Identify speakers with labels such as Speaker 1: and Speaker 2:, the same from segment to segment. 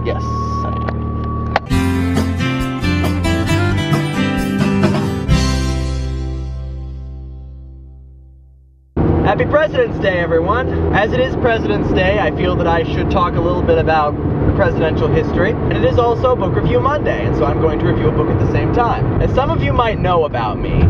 Speaker 1: Yes, I am. Happy President's Day, everyone! As it is President's Day, I feel that I should talk a little bit about presidential history, and it is also Book Review Monday, and so I'm going to review a book at the same time. As some of you might know about me,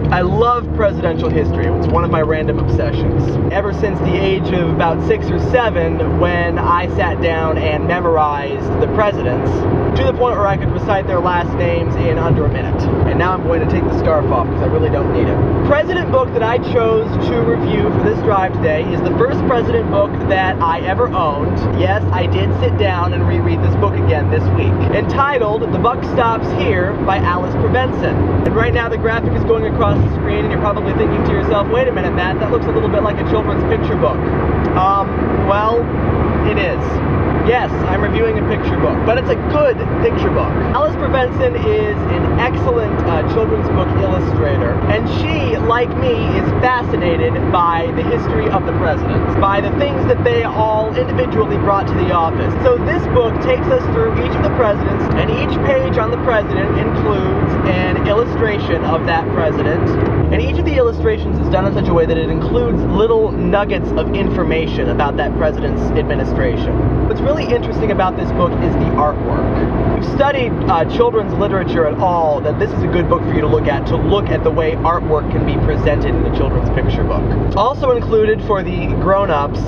Speaker 1: I love presidential history. It's one of my random obsessions. Ever since the age of about 6 or 7, when I sat down and memorized the presidents, to the point where I could recite their last names in under a minute. And now I'm going to take the scarf off because I really don't need it. President book that I chose to review for this drive today is the first president book that I ever owned. Yes, I did sit down and reread this book again this week. Entitled The Buck Stops Here by Alice Prevenson. And right now the graphic is going across the screen and you're probably thinking to yourself, wait a minute, Matt, that looks a little bit like a children's picture book. Well, it is. Yes, I'm reviewing a picture book, but it's a good picture book. Alice Prevenson is an excellent children's book illustrator, and she, like me, is fascinated by the history of the presidents, by the things that they all individually brought to the office. So this book takes us through each of the presidents, and each page on the president includes an illustration of that president, and each of the illustrations is done in such a way that it includes little nuggets of information about that president's administration. What's really interesting about this book is the artwork. If you've studied children's literature at all, then this is a good book for you to look at the way artwork can be presented in a children's picture book. Also included for the grown-ups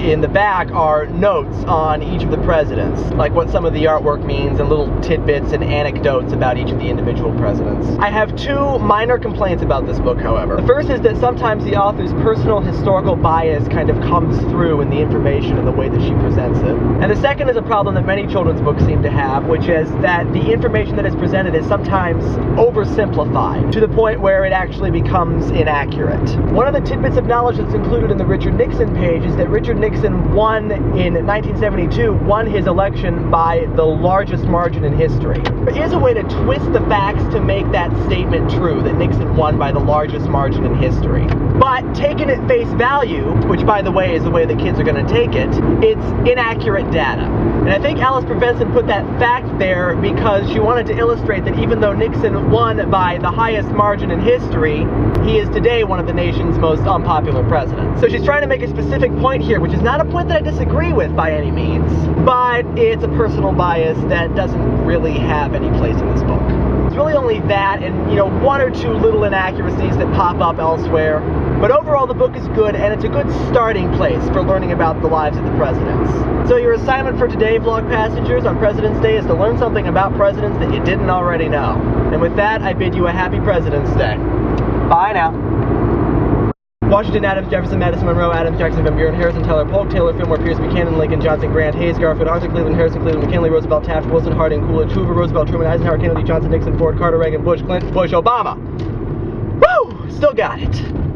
Speaker 1: in the back are notes on each of the presidents, like what some of the artwork means and little tidbits and anecdotes about each of the individual presidents. I have two minor complaints about this book, however. The first is that sometimes the author's personal historical bias kind of comes through in the information and the way that she presents it. And the second is a problem that many children's books seem to have, which is that the information that is presented is sometimes oversimplified to the point where it actually becomes inaccurate. One of the tidbits of knowledge that's included in the Richard Nixon page is that Richard Nixon won in 1972, won his election by the largest margin in history. There is a way to twist the facts to make that statement true, that Nixon won by the largest margin in history. But taken at face value, which by the way is the way that kids are going to take it, it's inaccurate data. And I think Alice Prevenson put that fact there because she wanted to illustrate that even though Nixon won by the highest margin in history, he is today one of the nation's most unpopular presidents. So she's trying to make a specific point here, which is not a point that I disagree with by any means, but it's a personal bias that doesn't really have any place in this book. It's really only that and, one or two little inaccuracies that pop up elsewhere. But overall, the book is good, and it's a good starting place for learning about the lives of the presidents. So your assignment for today, vlog passengers, on President's Day is to learn something about presidents that you didn't already know. And with that, I bid you a happy President's Day. Bye now. Washington, Adams, Jefferson, Madison, Monroe, Adams, Jackson, Van Buren, Harrison, Tyler, Polk, Taylor, Fillmore, Pierce, Buchanan, Lincoln, Johnson, Grant, Hayes, Garfield, Arthur, Cleveland, Harrison, Cleveland, McKinley, Roosevelt, Taft, Wilson, Harding, Coolidge, Hoover, Roosevelt, Truman, Eisenhower, Kennedy, Johnson, Nixon, Ford, Carter, Reagan, Bush, Clinton, Bush, Obama. Woo! Still got it.